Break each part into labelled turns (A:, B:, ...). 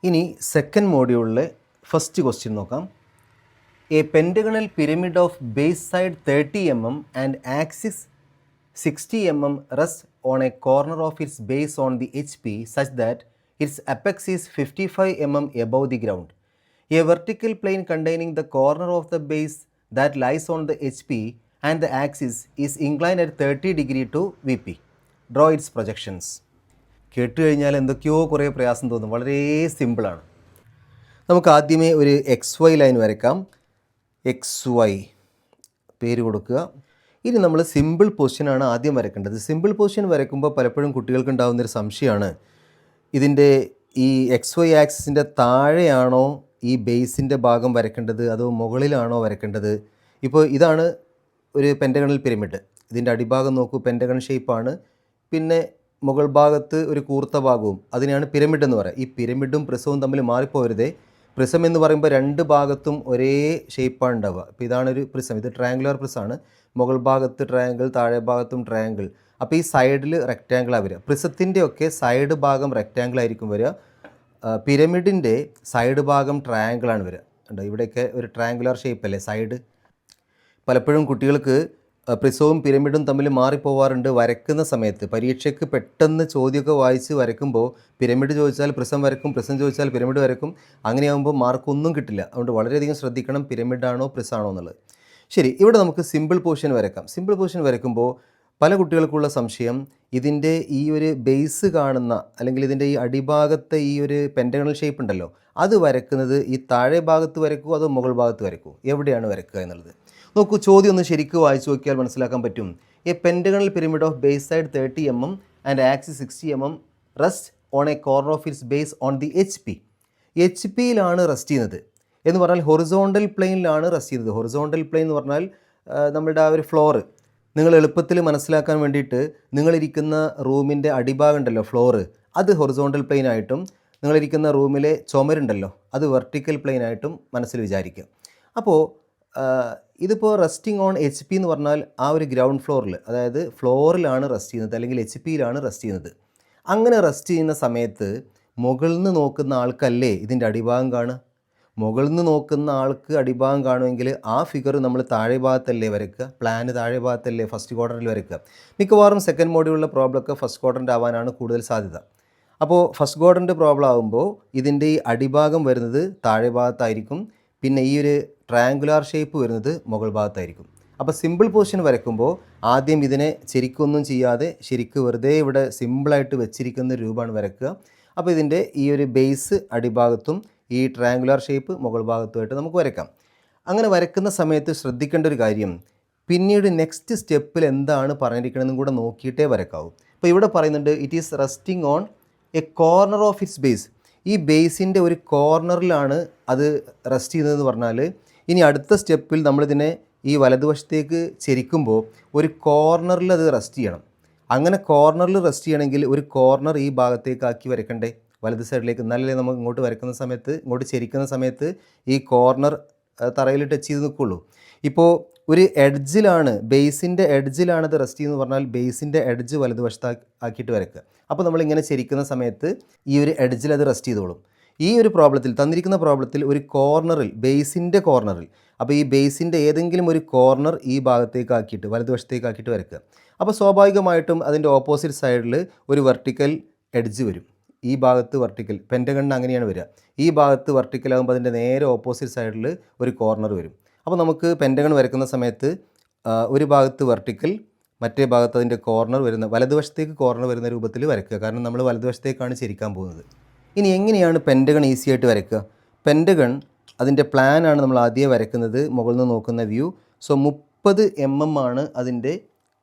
A: ഇനി second മോഡ്യൂളിലെ first question നോക്കാം. A pentagonal pyramid of base side 30 mm and axis 60 mm rests on a corner of its base on the HP such that its apex is 55 mm above the ground. A vertical plane containing the corner of the base that lies on the HP and the axis is inclined at 30 degree to VP. Draw its projections. കേട്ട് കഴിഞ്ഞാൽ എന്തൊക്കെയോ കുറേ പ്രയാസം തോന്നും. വളരെ സിമ്പിളാണ്. നമുക്ക് ആദ്യമേ ഒരു XY ലൈൻ വരയ്ക്കാം. XY പേര് കൊടുക്കുക. ഇനി നമ്മൾ സിമ്പിൾ പൊസിഷനാണ് ആദ്യം വരയ്ക്കേണ്ടത്. സിമ്പിൾ പൊസിഷൻ വരയ്ക്കുമ്പോൾ പലപ്പോഴും കുട്ടികൾക്ക് ഉണ്ടാകുന്നൊരു സംശയമാണ്, ഇതിൻ്റെ ഈ XY ആക്സിസിൻ്റെ താഴെയാണോ ഈ ബേസിൻ്റെ ഭാഗം വരയ്ക്കേണ്ടത് അതോ മുകളിലാണോ വരയ്ക്കേണ്ടത്? ഇപ്പോൾ ഇതാണ് ഒരു പെൻറ്റഗണൽ പിരമിഡ്. ഇതിൻ്റെ അടിഭാഗം നോക്കൂ, പെൻറ്റഗൺ ഷേപ്പാണ്. പിന്നെ മുകൾ ഭാഗത്ത് ഒരു കൂർത്ത ഭാഗവും, അതിനെയാണ് പിരമിഡ് എന്ന് പറയുക. ഈ പിരമിഡും പ്രിസവും തമ്മിൽ മാറിപ്പോരുതേ. പ്രിസം എന്ന് പറയുമ്പോൾ രണ്ട് ഭാഗത്തും ഒരേ ഷേപ്പാണ് ഉണ്ടാവുക. അപ്പോൾ ഇതാണൊരു പ്രിസം, ഇത് ട്രയാങ്കുലർ പ്രിസമാണ്. മുകൾ ഭാഗത്ത് ട്രയാങ്കിൾ, താഴെ ഭാഗത്തും ട്രയാങ്കിൾ. അപ്പോൾ ഈ സൈഡിൽ റെക്റ്റാങ്കിളാണ് വരിക. പ്രിസത്തിൻ്റെ ഒക്കെ സൈഡ് ഭാഗം റെക്റ്റാങ്കിൾ ആയിരിക്കും വരിക. പിരമിഡിൻ്റെ സൈഡ് ഭാഗം ട്രയാങ്കിളാണ് വരിക. ഉണ്ടോ, ഇവിടെയൊക്കെ ഒരു ട്രയാങ്കുലർ ഷേപ്പല്ലേ സൈഡ്. പലപ്പോഴും കുട്ടികൾക്ക് പ്രിസവും പിരമിഡും തമ്മിൽ മാറിപ്പോവാറുണ്ട് വരയ്ക്കുന്ന സമയത്ത്. പരീക്ഷയ്ക്ക് പെട്ടെന്ന് ചോദ്യമൊക്കെ വായിച്ച് വരയ്ക്കുമ്പോൾ പിരമിഡ് ചോദിച്ചാൽ പ്രിസം വരയ്ക്കും, പ്രിസം ചോദിച്ചാൽ പിരമിഡ് വരയ്ക്കും. അങ്ങനെയാകുമ്പോൾ മാർക്കൊന്നും കിട്ടില്ല. അതുകൊണ്ട് വളരെയധികം ശ്രദ്ധിക്കണം, പിരമിഡാണോ പ്രിസാണോ എന്നുള്ളത്. ശരി, ഇവിടെ നമുക്ക് സിമ്പിൾ പൊസിഷൻ വരയ്ക്കാം. സിമ്പിൾ പൊസിഷൻ വരയ്ക്കുമ്പോൾ പല കുട്ടികൾക്കുള്ള സംശയം, ഇതിൻ്റെ ഈ ഒരു ബേസ് കാണുന്ന അല്ലെങ്കിൽ ഇതിൻ്റെ ഈ അടിഭാഗത്തെ ഈ ഒരു പെൻറ്റഗണൽ ഷേപ്പ് ഉണ്ടല്ലോ, അത് വരയ്ക്കുന്നത് ഈ താഴെ ഭാഗത്ത് വരയ്ക്കുമോ അതോ മുകൾ ഭാഗത്ത് വരയ്ക്കുമോ, എവിടെയാണ് വരയ്ക്കുക എന്നുള്ളത് നോക്കൂ. ചോദ്യം ഒന്ന് ശരിക്കും വായിച്ചു നോക്കിയാൽ മനസ്സിലാക്കാൻ പറ്റും. A pentagonal pyramid of base side 30 mm and axis 60 mm rest on a corner of its base on the HP. HP-യിലാണ് റെസ്റ്റ് ചെയ്യുന്നത് എന്ന് പറഞ്ഞാൽ ഹൊറിസോണ്ടൽ പ്ലെയിനിലാണ് റെസ്റ്റ് ചെയ്യുന്നത്. ഹൊറിസോണ്ടൽ പ്ലെയിൻ എന്ന് പറഞ്ഞാൽ നമ്മളുടെ ആ ഒരു ഫ്ലോറ് നിങ്ങൾ എളുപ്പത്തിൽ മനസ്സിലാക്കാൻ വേണ്ടിയിട്ട് നിങ്ങളിരിക്കുന്ന റൂമിൻ്റെ അടിഭാഗം ഉണ്ടല്ലോ, ഫ്ലോറ്, അത് ഹൊറിസോണ്ടൽ പ്ലെയിൻ ആയിട്ടും നിങ്ങളിരിക്കുന്ന റൂമിലെ ചുമരുണ്ടല്ലോ അത് വെർട്ടിക്കൽ പ്ലെയിൻ ആയിട്ടും മനസ്സിൽ വിചാരിക്കുക. അപ്പോൾ ഇതിപ്പോൾ റെസ്റ്റിംഗ് ഓൺ HP എന്ന് പറഞ്ഞാൽ ആ ഒരു ഗ്രൗണ്ട് ഫ്ലോറിൽ, അതായത് ഫ്ലോറിലാണ് റെസ്റ്റ് ചെയ്യുന്നത് അല്ലെങ്കിൽ HP-യിലാണ് റെസ്റ്റ് ചെയ്യുന്നത്. അങ്ങനെ റെസ്റ്റ് ചെയ്യുന്ന സമയത്ത് മുകളിൽ നിന്ന് നോക്കുന്ന ആൾക്കല്ലേ ഇതിൻ്റെ അടിഭാഗം കാണുക? മുകളിൽ നിന്ന് നോക്കുന്ന ആൾക്ക് അടിഭാഗം കാണുമെങ്കിൽ ആ ഫിഗർ നമ്മൾ താഴെ ഭാഗത്തല്ലേ വരയ്ക്കുക? പ്ലാന് താഴെ ഭാഗത്തല്ലേ ഫസ്റ്റ് ക്വാഡ്രൻറ്റിൽ വരയ്ക്കുക? മിക്കവാറും സെക്കൻഡ് മോഡ്യൂളിലെ പ്രോബ്ലമൊക്കെ ഫസ്റ്റ് ക്വാഡ്രൻ്റ് ആവാനാണ് കൂടുതൽ സാധ്യത. അപ്പോൾ ഫസ്റ്റ് ക്വാഡ്രൻ്റ് പ്രോബ്ലം ആകുമ്പോൾ ഇതിൻ്റെ ഈ അടിഭാഗം വരുന്നത് താഴെ ഭാഗത്തായിരിക്കും, പിന്നെ ഈ ഒരു ട്രയാങ്കുലാർ ഷേപ്പ് വരുന്നത് മുകൾ ഭാഗത്തായിരിക്കും. അപ്പോൾ സിമ്പിൾ പൊസിഷൻ വരയ്ക്കുമ്പോൾ ആദ്യം ഇതിനെ ശരിക്കൊന്നും ചെയ്യാതെ ശരിക്ക് വെറുതെ ഇവിടെ സിമ്പിളായിട്ട് വെച്ചിരിക്കുന്ന രൂപമാണ് വരയ്ക്കുക. അപ്പോൾ ഇതിൻ്റെ ഈ ഒരു ബേസ് അടിഭാഗത്തും ഈ ട്രയാങ്കുലാർ ഷേപ്പ് മുകൾ ഭാഗത്തുമായിട്ട് നമുക്ക് വരയ്ക്കാം. അങ്ങനെ വരയ്ക്കുന്ന സമയത്ത് ശ്രദ്ധിക്കേണ്ട ഒരു കാര്യം, പിന്നീട് നെക്സ്റ്റ് സ്റ്റെപ്പിൽ എന്താണ് പറഞ്ഞിരിക്കണമെന്നും കൂടെ നോക്കിയിട്ടേ വരയ്ക്കാവൂ. അപ്പോൾ ഇവിടെ പറയുന്നുണ്ട് it is resting on a corner of its base. ഈ ബേസിൻ്റെ ഒരു കോർണറിലാണ് അത് റെസ്റ്റ് ചെയ്യുന്നതെന്ന് പറഞ്ഞാൽ ഇനി അടുത്ത സ്റ്റെപ്പിൽ നമ്മളിതിനെ ഈ വലതുവശത്തേക്ക് ചെരിക്കുമ്പോൾ ഒരു കോർണറിൽ അത് റെസ്റ്റ് ചെയ്യണം. അങ്ങനെ കോർണറിൽ റെസ്റ്റ് ചെയ്യണമെങ്കിൽ ഒരു കോർണർ ഈ ഭാഗത്തേക്കാക്കി വരയ്ക്കണ്ടേ, വലത് സൈഡിലേക്ക്. എന്നാലല്ലേ നമുക്ക് ഇങ്ങോട്ട് വരയ്ക്കുന്ന സമയത്ത്, ഇങ്ങോട്ട് ചെരിക്കുന്ന സമയത്ത് ഈ കോർണർ തറയിൽ ടച്ച് ചെയ്ത് നിൽക്കുള്ളൂ. ഇപ്പോൾ ഒരു എഡ്ജിലാണ്, ബേസിൻ്റെ എഡ്ജിലാണ് അത് റെസ്റ്റ് ചെയ്യുന്നത് പറഞ്ഞാൽ ബേസിൻ്റെ എഡ്ജ് വലതുവശത്താക്കിയിട്ട് വരയ്ക്കുക. അപ്പോൾ നമ്മളിങ്ങനെ ചെരിക്കുന്ന സമയത്ത് ഈ ഒരു എഡ്ജിൽ അത് റെസ്റ്റ് ചെയ്തോളും. ഈ ഒരു പ്രോബ്ലത്തിൽ, തന്നിരിക്കുന്ന പ്രോബ്ലത്തിൽ ഒരു കോർണറിൽ, ബേസിൻ്റെ കോർണറിൽ, അപ്പോൾ ഈ ബേസിൻ്റെ ഏതെങ്കിലും ഒരു കോർണർ ഈ ഭാഗത്തേക്കാക്കിയിട്ട് വലതുവശത്തേക്കാക്കിയിട്ട് വരയ്ക്കുക. അപ്പോൾ സ്വാഭാവികമായിട്ടും അതിൻ്റെ ഓപ്പോസിറ്റ് സൈഡിൽ ഒരു വെർട്ടിക്കൽ എഡ്ജ് വരും. ഈ ഭാഗത്ത് വെർട്ടിക്കൽ, പെൻറ്റഗണിന് അങ്ങനെയാണ് വരിക. ഈ ഭാഗത്ത് വെർട്ടിക്കൽ ആകുമ്പോൾ അതിൻ്റെ നേരെ ഓപ്പോസിറ്റ് സൈഡിൽ ഒരു കോർണർ വരും. അപ്പോൾ നമുക്ക് പെൻറ്റഗൺ വരയ്ക്കുന്ന സമയത്ത് ഒരു ഭാഗത്ത് വെർട്ടിക്കൽ, മറ്റേ ഭാഗത്ത് അതിൻ്റെ കോർണർ വരുന്ന, വലതുവശത്തേക്ക് കോർണർ വരുന്ന രൂപത്തിൽ വരയ്ക്കുക. കാരണം നമ്മൾ വലതുവശത്തേക്കാണ് ചെരിക്കാൻ പോകുന്നത്. ഇനി എങ്ങനെയാണ് പെൻറ്റഗൺ ഈസി ആയിട്ട് വരയ്ക്കുക? പെൻറ്റഗൺ അതിൻ്റെ പ്ലാനാണ് നമ്മൾ ആദ്യം വരയ്ക്കുന്നത്, മുകളിൽ നിന്ന് നോക്കുന്ന വ്യൂ. സോ 30 mm ആണ് അതിൻ്റെ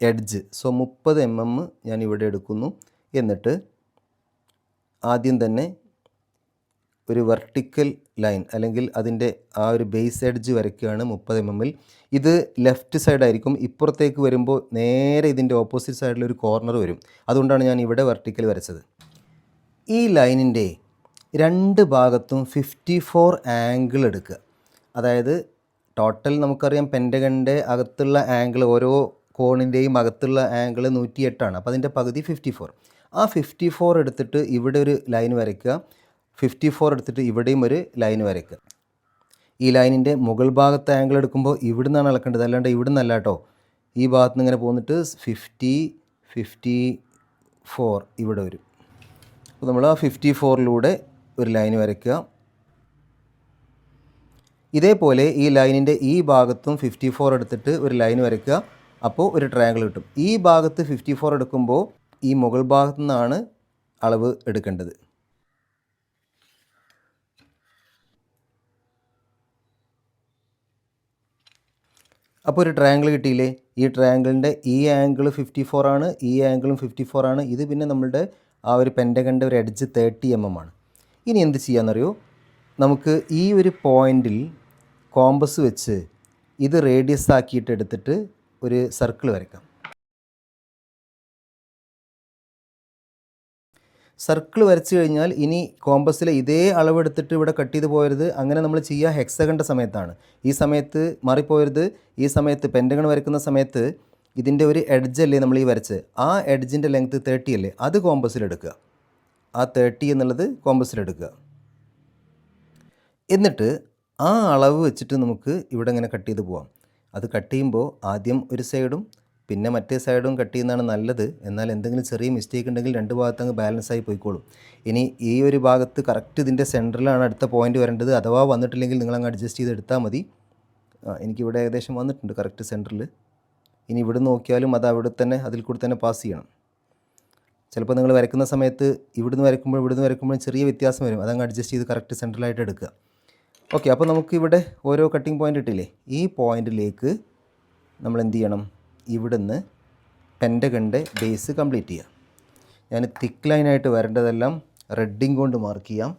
A: എഡ്ജ്. സോ 30 mm ഞാൻ ഇവിടെ എടുക്കുന്നു. എന്നിട്ട് ആദ്യം തന്നെ ഒരു വെർട്ടിക്കൽ ലൈൻ അല്ലെങ്കിൽ അതിൻ്റെ ആ ഒരു ബേസ് എഡ്ജ് വരയ്ക്കുകയാണ് 30 mm. ഇത് ലെഫ്റ്റ് സൈഡായിരിക്കും. ഇപ്പുറത്തേക്ക് വരുമ്പോൾ നേരെ ഇതിൻ്റെ ഓപ്പോസിറ്റ് സൈഡിലൊരു കോർണർ വരും. അതുകൊണ്ടാണ് ഞാൻ ഇവിടെ വെർട്ടിക്കൽ വരച്ചത്. ഈ ലൈനിൻ്റെ രണ്ട് ഭാഗത്തും 54 ആംഗിൾ എടുക്കുക. അതായത് ടോട്ടൽ നമുക്കറിയാം പെൻറ്റഗണിൻ്റെ അകത്തുള്ള ആംഗിൾ, ഓരോ കോണിൻ്റെയും അകത്തുള്ള ആംഗിൾ 108 ആണ്. അപ്പോൾ അതിൻ്റെ പകുതി 54. ആ 54 എടുത്തിട്ട് ഇവിടെ ഒരു ലൈൻ വരയ്ക്കുക. 54 എടുത്തിട്ട് ഇവിടെയും ഒരു ലൈൻ വരയ്ക്കുക. ഈ ലൈനിൻ്റെ മുകൾ ഭാഗത്തെ ആംഗിൾ എടുക്കുമ്പോൾ ഇവിടെ നിന്നാണ് അളക്കേണ്ടത്, അല്ലാണ്ട് ഇവിടെ നിന്നല്ല കേട്ടോ. ഈ ഭാഗത്ത് നിന്ന് ഇങ്ങനെ പോന്നിട്ട് 54 ഇവിടെ വരും. അപ്പോൾ നമ്മൾ ആ 54ലൂടെ ഒരു ലൈൻ വരയ്ക്കുക. ഇതേപോലെ ഈ ലൈനിൻ്റെ ഈ ഭാഗത്തും 54 എടുത്തിട്ട് ഒരു ലൈൻ വരയ്ക്കുക. അപ്പോൾ ഒരു ട്രയാങ്കിൾ കിട്ടും. ഈ ഭാഗത്ത് 54 എടുക്കുമ്പോൾ ഈ മുകൾ ഭാഗത്തു നിന്നാണ് അളവ് എടുക്കേണ്ടത്. അപ്പോൾ ഒരു ട്രയാങ്കിൾ കിട്ടിയില്ലേ? ഈ ട്രയാങ്കിളിൻ്റെ ഈ ആംഗിൾ 54 ആണ്, ഈ ആംഗിളും 54 ആണ്. ഇത് പിന്നെ നമ്മളുടെ ആ ഒരു പെൻറ്റഗണിൻ്റെ ഒരു എഡ്ജ് 30 mm ആണ്. ഇനി എന്ത് ചെയ്യാമെന്നറിയോ? നമുക്ക് ഈ ഒരു പോയിൻറ്റിൽ കോമ്പസ് വെച്ച് ഇത് റേഡിയസ് ആക്കിയിട്ട് എടുത്തിട്ട് ഒരു സർക്കിൾ വരയ്ക്കാം. സർക്കിൾ വരച്ച് കഴിഞ്ഞാൽ ഇനി കോമ്പസിലെ ഇതേ അളവെടുത്തിട്ട് ഇവിടെ കട്ട് ചെയ്ത് പോയരുത്. അങ്ങനെ നമ്മൾ ചെയ്യുക ഹെക്സഗണിൻ്റെ സമയത്താണ്. ഈ സമയത്ത് മാറിപ്പോയരുത്. ഈ സമയത്ത് പെൻറ്റഗൺ വരയ്ക്കുന്ന സമയത്ത് ഇതിൻ്റെ ഒരു എഡ്ജല്ലേ നമ്മൾ ഈ വരച്ച്, ആ എഡ്ജിൻ്റെ ലെങ്ത്ത് 30 അല്ലേ, അത് കോമ്പസിലെടുക്കുക. ആ 30 എന്നുള്ളത് കോമ്പസിലെടുക്കുക. എന്നിട്ട് ആ അളവ് വെച്ചിട്ട് നമുക്ക് ഇവിടെ ഇങ്ങനെ കട്ട് ചെയ്ത് പോവാം. അത് കട്ട് ചെയ്യുമ്പോൾ ആദ്യം ഒരു സൈഡും പിന്നെ മറ്റേ സൈഡും കട്ട് ചെയ്യുന്നതാണ് നല്ലത്. എന്നാൽ എന്തെങ്കിലും ചെറിയ മിസ്റ്റേക്ക് ഉണ്ടെങ്കിൽ രണ്ട് ഭാഗത്തങ്ങ് ബാലൻസായി പോയിക്കോളും. ഇനി ഈ ഒരു ഭാഗത്ത് കറക്റ്റ് ഇതിൻ്റെ സെൻറ്ററിലാണ് അടുത്ത പോയിൻ്റ് വരേണ്ടത്. അഥവാ വന്നിട്ടില്ലെങ്കിൽ നിങ്ങളങ്ങ് അഡ്ജസ്റ്റ് ചെയ്ത് എടുത്താൽ മതി. എനിക്കിവിടെ ഏകദേശം വന്നിട്ടുണ്ട് കറക്റ്റ് സെൻറ്ററിൽ. ഇനി ഇവിടെ നോക്കിയാലും അത് അവിടെ തന്നെ അതിൽ കൂടി തന്നെ പാസ് ചെയ്യണം. ചിലപ്പോൾ നിങ്ങൾ വരയ്ക്കുന്ന സമയത്ത് ഇവിടുന്ന് വരയ്ക്കുമ്പോഴും ചെറിയ വ്യത്യാസം വരും. അതങ്ങ് അഡ്ജസ്റ്റ് ചെയ്ത് കറക്റ്റ് സെൻറ്ററിലായിട്ട് എടുക്കുക. ഓക്കെ, അപ്പോൾ നമുക്കിവിടെ ഓരോ കട്ടിങ് പോയിൻ്റ് ഇട്ടില്ലേ, ഈ പോയിൻറ്റിലേക്ക് നമ്മൾ എന്ത് ചെയ്യണം? ഇവിടുന്ന് പെൻറ്റഗണിൻ്റെ ബേസ് കംപ്ലീറ്റ് ചെയ്യുക. ഞാൻ തിക്ക് ലൈനായിട്ട് വരേണ്ടതെല്ലാം റെഡിങ് കൊണ്ട് മാർക്ക് ചെയ്യാം.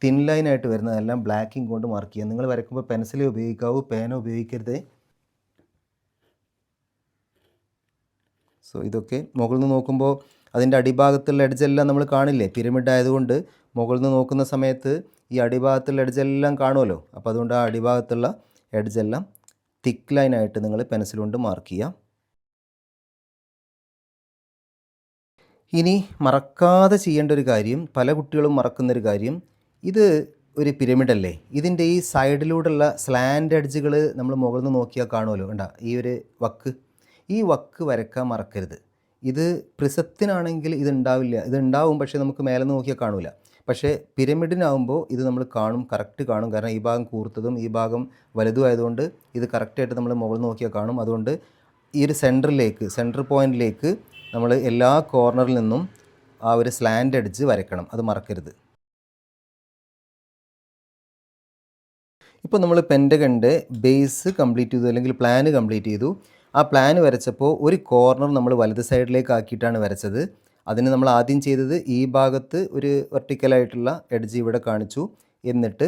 A: തിൻ ലൈനായിട്ട് വരുന്നതെല്ലാം ബ്ലാക്കിങ് കൊണ്ട് മാർക്ക് ചെയ്യാം. നിങ്ങൾ വരയ്ക്കുമ്പോൾ പെൻസിലേ ഉപയോഗിക്കാവൂ, പേന ഉപയോഗിക്കരുത്. സോ ഇതൊക്കെ മുകളിൽ നിന്ന് നോക്കുമ്പോൾ അതിൻ്റെ അടിഭാഗത്തുള്ള എഡ്ജെല്ലാം നമ്മൾ കാണില്ലേ? പിരമിഡ് ആയതുകൊണ്ട് മുകളിൽ നിന്ന് നോക്കുന്ന സമയത്ത് ഈ അടിഭാഗത്തുള്ള എഡ്ജെല്ലാം കാണുമല്ലോ. അപ്പോൾ അതുകൊണ്ട് ആ അടിഭാഗത്തുള്ള എഡ്ജെല്ലാം തിക്ക് ലൈനായിട്ട് നിങ്ങൾ പെൻസിൽ കൊണ്ട് മാർക്ക് ചെയ്യാം. ഇനി മറക്കാതെ ചെയ്യേണ്ട ഒരു കാര്യം, പല കുട്ടികളും മറക്കുന്നൊരു കാര്യം, ഇത് ഒരു പിരമിഡല്ലേ, ഇതിൻ്റെ ഈ സൈഡിലൂടെയുള്ള സ്ലാൻഡ് എഡ്ജുകൾ നമ്മൾ മുകളിൽ നിന്ന് നോക്കിയാൽ കാണുമല്ലോ. കണ്ട ഈ ഒരു ഈ വക്ക് വരയ്ക്കാൻ മറക്കരുത്. ഇത് പ്രിസത്തിനാണെങ്കിൽ ഇതുണ്ടാവില്ല, ഇതുണ്ടാവും, പക്ഷേ നമുക്ക് മേലെ നിന്ന് നോക്കിയാൽ കാണില്ല. പക്ഷേ പിരമിഡിനാകുമ്പോൾ ഇത് നമ്മൾ കാണും, കറക്റ്റ് കാണും. കാരണം ഈ ഭാഗം കൂർത്തതും ഈ ഭാഗം വലുതും ആയതുകൊണ്ട് ഇത് കറക്റ്റായിട്ട് നമ്മൾ മുകളിൽ നോക്കിയാൽ കാണും. അതുകൊണ്ട് ഈ ഒരു സെൻറ്റർ പോയിൻറ്റിലേക്ക് നമ്മൾ എല്ലാ കോർണറിൽ നിന്നും ആ ഒരു സ്ലാൻഡ് എഡ്ജ് വരയ്ക്കണം, അത് മറക്കരുത്. ഇപ്പോൾ നമ്മൾ പെൻറ്റഗണിൻ്റെ ബേസ് കംപ്ലീറ്റ് ചെയ്തു, അല്ലെങ്കിൽ പ്ലാന് കംപ്ലീറ്റ് ചെയ്തു. ആ പ്ലാൻ വരച്ചപ്പോൾ ഒരു കോർണർ നമ്മൾ വലത് സൈഡിലേക്ക് ആക്കിയിട്ടാണ് വരച്ചത്. അതിന് നമ്മൾ ആദ്യം ചെയ്തത് ഈ ഭാഗത്ത് ഒരു വെർട്ടിക്കലായിട്ടുള്ള എഡ്ജ് ഇവിടെ കാണിച്ചു. എന്നിട്ട്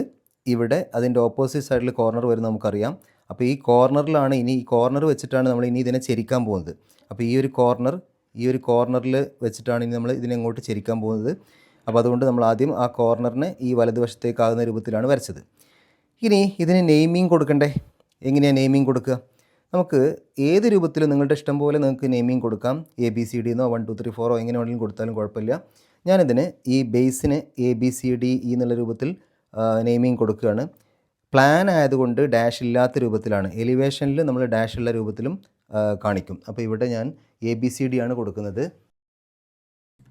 A: ഇവിടെ അതിൻ്റെ ഓപ്പോസിറ്റ് സൈഡിൽ കോർണർ വരും നമുക്കറിയാം. അപ്പോൾ ഈ കോർണറിലാണ് ഈ കോർണർ വെച്ചിട്ടാണ് നമ്മൾ ഇനി ഇതിനെ ചെരിക്കാൻ പോകുന്നത്. അപ്പോൾ ഈ ഒരു കോർണറിൽ വെച്ചിട്ടാണ് ഇനി നമ്മൾ ഇതിനെ ഇങ്ങോട്ട് ചെരിക്കാൻ പോകുന്നത്. അപ്പോൾ അതുകൊണ്ട് നമ്മൾ ആദ്യം ആ കോർണറിനെ ഈ വലതുവശത്തേക്കാകുന്ന രൂപത്തിലാണ് വരച്ചത്. ഇനി ഇതിന് നെയിമിങ് കൊടുക്കണ്ടേ? എങ്ങനെയാണ് നെയിമിങ് കൊടുക്കുക? നമുക്ക് ഏത് രൂപത്തിലും നിങ്ങളുടെ ഇഷ്ടം പോലെ നിങ്ങൾക്ക് നെയിമിങ് കൊടുക്കാം. ABCD എന്നോ 1 2 3 4 എങ്ങനെ വേണമെങ്കിലും കൊടുത്താലും കുഴപ്പമില്ല. ഞാനിതിന് ഈ ബേസിന് ABCD എന്നുള്ള രൂപത്തിൽ നെയിമിങ് കൊടുക്കുകയാണ്. പ്ലാൻ ആയതുകൊണ്ട് ഡാഷ് ഇല്ലാത്ത രൂപത്തിലാണ്. എലിവേഷനിൽ നമ്മൾ ഡാഷ് ഉള്ള രൂപത്തിലും കാണിക്കും. അപ്പോൾ ഇവിടെ ഞാൻ ABCD ആണ് കൊടുക്കുന്നത്.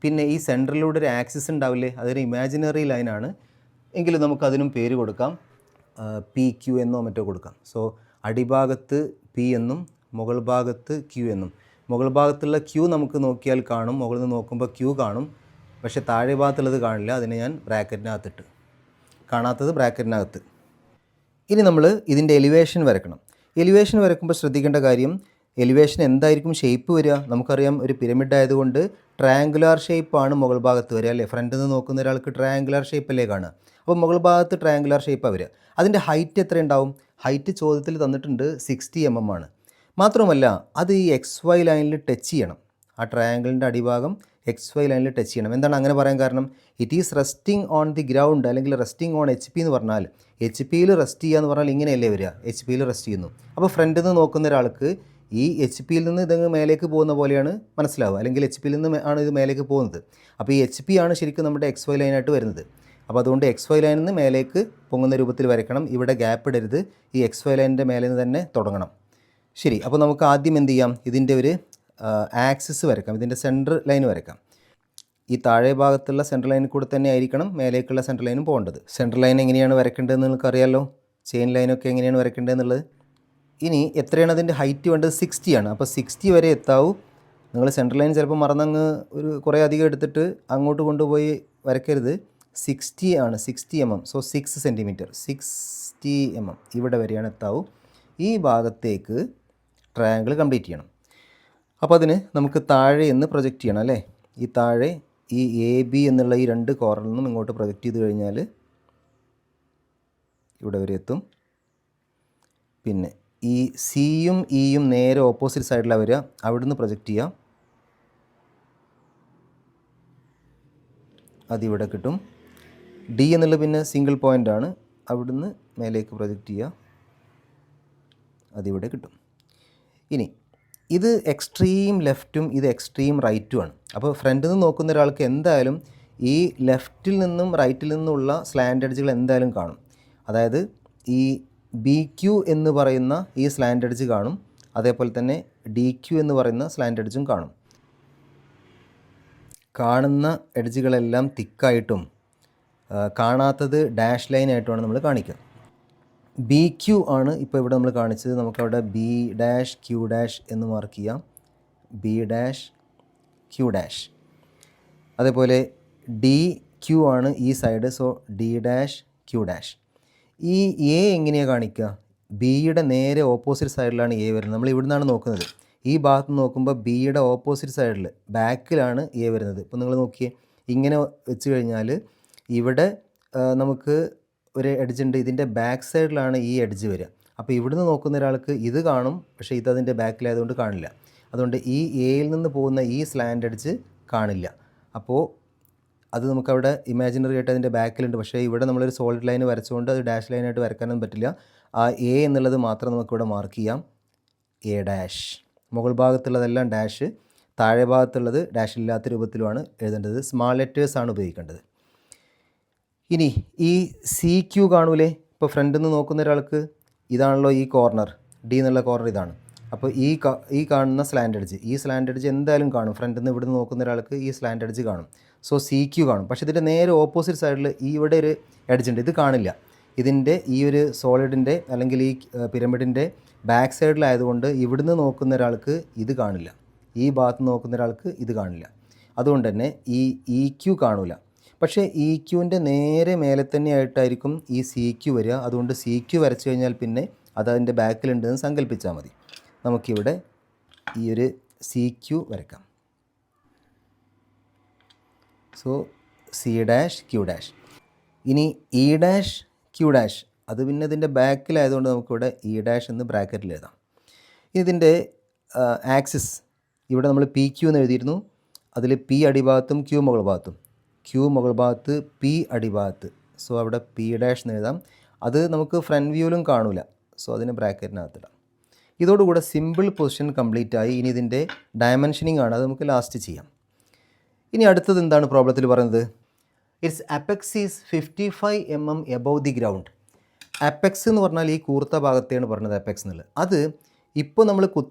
A: പിന്നെ ഈ സെൻറ്ററിലൂടെ ഒരു ആക്സിസ് ഉണ്ടാവില്ലേ, അതൊരു ഇമാജിനറി ലൈനാണ്. എങ്കിലും നമുക്കതിനും പേര് കൊടുക്കാം. PQ എന്നോ മറ്റോ കൊടുക്കാം. സോ അടിഭാഗത്ത് P എന്നും മുകൾ ഭാഗത്ത് Q എന്നും. മുകൾ ഭാഗത്തുള്ള Q നമുക്ക് നോക്കിയാൽ കാണും, മുകളിൽ നിന്ന് നോക്കുമ്പോൾ Q കാണും. പക്ഷേ താഴെ ഭാഗത്തുള്ളത് കാണില്ല. അതിനെ ഞാൻ ബ്രാക്കറ്റിനകത്തിട്ട്, കാണാത്തത് ബ്രാക്കറ്റിനകത്ത്. ഇനി നമ്മൾ ഇതിൻ്റെ എലിവേഷൻ വരയ്ക്കണം. എലിവേഷൻ വരയ്ക്കുമ്പോൾ ശ്രദ്ധിക്കേണ്ട കാര്യം, എലിവേഷൻ എന്തായിരിക്കും ഷേപ്പ് വരിക? നമുക്കറിയാം ഒരു പിരമിഡ് ആയതുകൊണ്ട് ട്രയാങ്കുലാർ ഷേപ്പാണ് മുകൾ ഭാഗത്ത് വരിക അല്ലേ? ഫ്രണ്ടിൽ നിന്ന് നോക്കുന്ന ഒരാൾക്ക് ട്രയാങ്കുലാർ ഷേപ്പല്ലേ കാണുക. അപ്പോൾ മുകൾ ഭാഗത്ത് ട്രയാങ്കുലാർ ഷേപ്പാണ് വരിക. അതിൻ്റെ ഹൈറ്റ് എത്ര ഉണ്ടാവും? ഹൈറ്റ് ചോദ്യത്തിൽ തന്നിട്ടുണ്ട് 60 mm ആണ്. മാത്രമല്ല അത് ഈ XY ലൈനിൽ ടച്ച് ചെയ്യണം. ആ ട്രയാങ്കിളിൻ്റെ അടിഭാഗം XY ലൈനിൽ ടച്ച് ചെയ്യണം. എന്താണ് അങ്ങനെ പറയാൻ കാരണം? It is resting on the ground, അല്ലെങ്കിൽ റെസ്റ്റിംഗ് ഓൺ HP എന്ന് പറഞ്ഞാൽ, HP റെസ്റ്റ് ചെയ്യുക എന്ന് പറഞ്ഞാൽ ഇങ്ങനെയല്ലേ വരിക? HP റെസ്റ്റ് ചെയ്യുന്നു. അപ്പോൾ ഫ്രണ്ടിൽ നിന്ന് നോക്കുന്ന ഒരാൾക്ക് ഈ HP നിന്ന് ഇതങ്ങ് മേലേക്ക് പോകുന്ന പോലെയാണ് മനസ്സിലാവുക, അല്ലെങ്കിൽ HP നിന്ന് ആണ് ഇത് മേലേക്ക് പോകുന്നത്. അപ്പോൾ ഈ HP ആണ് ശരിക്കും നമ്മുടെ XY ലൈനായിട്ട് വരുന്നത്. അപ്പോൾ അതുകൊണ്ട് എക്സ് വൈ ലൈനിൽ നിന്ന് മേലേക്ക് പൊങ്ങുന്ന രൂപത്തിൽ വരയ്ക്കണം. ഇവിടെ ഗ്യാപ്പ് ഇടരുത്. ഈ എക്സ് വൈ ലൈനിൻ്റെ മേലെ നിന്ന് തന്നെ തുടങ്ങണം. ശരി, അപ്പോൾ നമുക്ക് ആദ്യം എന്ത് ചെയ്യാം, ഇതിൻ്റെ ഒരു ആക്സിസ് വരയ്ക്കാം. ഇതിൻ്റെ സെൻറ്റർ ലൈൻ വരയ്ക്കാം. ഈ താഴെ ഭാഗത്തുള്ള സെൻട്രൽ ലൈനിൽ കൂടെ തന്നെ ആയിരിക്കണം മേലേക്കുള്ള സെൻട്രൽ ലൈനും പോകേണ്ടത്. സെൻട്രൽ ലൈൻ എങ്ങനെയാണ് വരയ്ക്കേണ്ടതെന്ന് നിങ്ങൾക്കറിയാമല്ലോ, ചെയിൻ ലൈനൊക്കെ എങ്ങനെയാണ് വരയ്ക്കേണ്ടതെന്നുള്ളത്. ഇനി എത്രയാണ് അതിൻ്റെ ഹൈറ്റ് വേണ്ടത്? 60 ആണ്. അപ്പോൾ 60 വരെ എത്താവൂ. നിങ്ങൾ സെൻട്രൽ ലൈൻ ചിലപ്പോൾ മറന്നങ്ങ് ഒരു കുറേ അധികം എടുത്തിട്ട് അങ്ങോട്ട് കൊണ്ടുപോയി വരയ്ക്കരുത്. 60 ആണ്, 60 mm. സോ 6 സെൻറ്റിമീറ്റർ, 60 mm ഇവിടെ വരെയാണ് എത്താവൂ. ഈ ഭാഗത്തേക്ക് ട്രയാങ്കിൾ കംപ്ലീറ്റ് ചെയ്യണം. അപ്പോൾ അതിന് നമുക്ക് താഴെ നിന്ന് പ്രൊജക്റ്റ് ചെയ്യണം അല്ലേ. ഈ താഴെ ഈ എ ബി എന്നുള്ള ഈ 2 കോർണറിൽ നിന്നും ഇങ്ങോട്ട് പ്രൊജക്റ്റ് ചെയ്ത് കഴിഞ്ഞാൽ ഇവിടെ വരെ എത്തും. പിന്നെ ഈ സിയും ഇയും നേരെ ഓപ്പോസിറ്റ് സൈഡിലാണ് വരിക. അവിടുന്ന് പ്രൊജക്റ്റ് ചെയ്യാം, അതിവിടെ കിട്ടും. ഡി എന്നുള്ള പിന്നെ സിംഗിൾ പോയിൻ്റാണ്, അവിടുന്ന് മേലേക്ക് പ്രൊജക്റ്റ് ചെയ്യുക, അതിവിടെ കിട്ടും. ഇനി ഇത് എക്സ്ട്രീം ലെഫ്റ്റും ഇത് എക്സ്ട്രീം റൈറ്റുമാണ്. അപ്പോൾ ഫ്രണ്ടിൽ നിന്ന് നോക്കുന്ന ഒരാൾക്ക് എന്തായാലും ഈ ലെഫ്റ്റിൽ നിന്നും റൈറ്റിൽ നിന്നുമുള്ള സ്ലാൻഡ് എഡ്ജുകൾ എന്തായാലും കാണും. അതായത് ഈ ബി ക്യു എന്ന് പറയുന്ന ഈ സ്ലാൻഡ് എഡ്ജ് കാണും, അതേപോലെ തന്നെ ഡി ക്യു എന്ന് പറയുന്ന സ്ലാൻഡ് എഡ്ജും കാണും. കാണുന്ന എഡ്ജുകളെല്ലാം തിക്കായിട്ടും കാണാത്തത് ഡാഷ് ലൈനായിട്ടുമാണ് നമ്മൾ കാണിക്കുക. ബി ക്യു ആണ് ഇപ്പോൾ ഇവിടെ നമ്മൾ കാണിച്ചത്. നമുക്കവിടെ ബി ഡാഷ് ക്യു ഡാഷ് എന്ന് മാർക്ക് ചെയ്യാം. B dash Q dash. അതേപോലെ ഡി ക്യു ആണ് ഈ side, so D dash Q dash. ഈ എ എങ്ങനെയാണ് കാണിക്കുക? ബിയുടെ നേരെ ഓപ്പോസിറ്റ് സൈഡിലാണ് എ വരുന്നത്. നമ്മൾ ഇവിടെ നിന്നാണ് നോക്കുന്നത്. ഈ ഭാഗത്ത് നോക്കുമ്പോൾ ബിയുടെ ഓപ്പോസിറ്റ് സൈഡിൽ ബാക്കിലാണ് എ വരുന്നത്. ഇപ്പോൾ നിങ്ങൾ നോക്കിയേ, ഇങ്ങനെ വെച്ച് കഴിഞ്ഞാൽ ഇവിടെ നമുക്ക് ഒരു എഡ്ജ് ഉണ്ട്, ഇതിൻ്റെ ബാക്ക് സൈഡിലാണ് ഈ എഡ്ജ് വരിക. അപ്പോൾ ഇവിടുന്ന് നോക്കുന്ന ഒരാൾക്ക് ഇത് കാണും, പക്ഷേ ഇതതിൻ്റെ ബാക്കിലായതുകൊണ്ട് കാണില്ല. അതുകൊണ്ട് ഈ എയിൽ നിന്ന് പോകുന്ന ഈ സ്ലാൻഡ് എഡ്ജ് കാണില്ല. അപ്പോൾ അത് നമുക്കവിടെ ഇമാജിനറി ആയിട്ട് അതിൻ്റെ ബാക്കിലുണ്ട്. പക്ഷേ ഇവിടെ നമ്മളൊരു സോളിഡ് ലൈൻ വരച്ചുകൊണ്ട് അത് ഡാഷ് ലൈനായിട്ട് വരയ്ക്കാനൊന്നും പറ്റില്ല. ആ എ എന്നുള്ളത് മാത്രം നമുക്കിവിടെ മാർക്ക് ചെയ്യാം, എ ഡാഷ്. മുകൾ ഭാഗത്തുള്ളതെല്ലാം ഡാഷ്, താഴെ ഭാഗത്തുള്ളത് ഡാഷ് ഇല്ലാത്ത രൂപത്തിലുമാണ് എഴുതേണ്ടത്. സ്മാൾ ലെറ്റേഴ്സാണ് ഉപയോഗിക്കേണ്ടത്. ഇനി ഈ സി ക്യു കാണൂലേ? ഇപ്പോൾ ഫ്രണ്ടിൽ നിന്ന് നോക്കുന്ന ഒരാൾക്ക് ഇതാണല്ലോ ഈ കോർണർ, ഡി എന്നുള്ള കോർണർ ഇതാണ്. അപ്പോൾ ഈ കാണുന്ന സ്ലാൻഡ് എഡ്ജ്, ഈ സ്ലാൻഡ് എഡ്ജ് എന്തായാലും കാണും. ഫ്രണ്ടിൽ നിന്ന് ഇവിടെ നിന്ന് നോക്കുന്ന ഒരാൾക്ക് ഈ സ്ലാൻഡ് എഡ്ജ് കാണും. സോ സി ക്യു കാണും. പക്ഷേ ഇതിൻ്റെ നേരെ ഓപ്പോസിറ്റ് സൈഡിൽ ഇവിടെ ഒരു എഡ്ജ് ഉണ്ട്, ഇത് കാണില്ല. ഇതിൻ്റെ ഈ ഒരു സോളിഡിൻ്റെ അല്ലെങ്കിൽ ഈ പിരമിഡിൻ്റെ ബാക്ക് സൈഡിലായതുകൊണ്ട് ഇവിടുന്ന് നോക്കുന്ന ഒരാൾക്ക് ഇത് കാണില്ല, ഈ ഭാഗത്ത് നോക്കുന്ന ഒരാൾക്ക് ഇത് കാണില്ല. അതുകൊണ്ട് തന്നെ ഈ ക്യു കാണൂല. പക്ഷേ ഇ ക്യുവിൻ്റെ നേരെ മേലെ തന്നെ ആയിട്ടായിരിക്കും ഈ സി ക്യു വരിക. അതുകൊണ്ട് സി ക്യു വരച്ചു കഴിഞ്ഞാൽ പിന്നെ അതതിൻ്റെ ബാക്കിലുണ്ടെന്ന് സങ്കല്പിച്ചാൽ മതി. നമുക്കിവിടെ ഈ ഒരു സി ക്യു വരയ്ക്കാം. So C dash Q dash. ഇനി ഇ ഡാഷ് ക്യു ഡാഷ്, അത് പിന്നെ ഇതിൻ്റെ ബാക്കിലായതുകൊണ്ട് നമുക്കിവിടെ ഇ ഡാഷ് എന്ന് ബ്രാക്കറ്റിൽ എഴുതാം. ഇതിൻ്റെ ആക്സിസ് ഇവിടെ നമ്മൾ പി ക്യു എന്ന് എഴുതിയിരുന്നു. അതിൽ പി അടിഭാഗത്തും ക്യു മുകൾ ഭാഗത്തും, ക്യു മുകൾ ഭാഗത്ത് പി അടിഭാഗത്ത്. സോ അവിടെ പി ഡാഷ് എന്ന് എഴുതാം. അത് നമുക്ക് ഫ്രണ്ട് വ്യൂവിലും കാണൂല, സോ അതിന് ബ്രാക്കറ്റിനകത്തിടാം. ഇതോടുകൂടെ സിമ്പിൾ പൊസിഷൻ കംപ്ലീറ്റ് ആയി. ഇനി ഇതിൻ്റെ ഡയമെൻഷനിങ് ആണ്, അത് നമുക്ക് ലാസ്റ്റ് ചെയ്യാം. ഇനി അടുത്തത് എന്താണ് പ്രോബ്ലത്തിൽ പറയുന്നത്? It's apex is 55 mm above the ground. Apex എന്ന് പറഞ്ഞാൽ ഈ കൂർത്ത ഭാഗത്തെയാണ് പറഞ്ഞത് അപ്പെക്സ് എന്നുള്ളത്. അത് ഇപ്പോൾ നമ്മൾ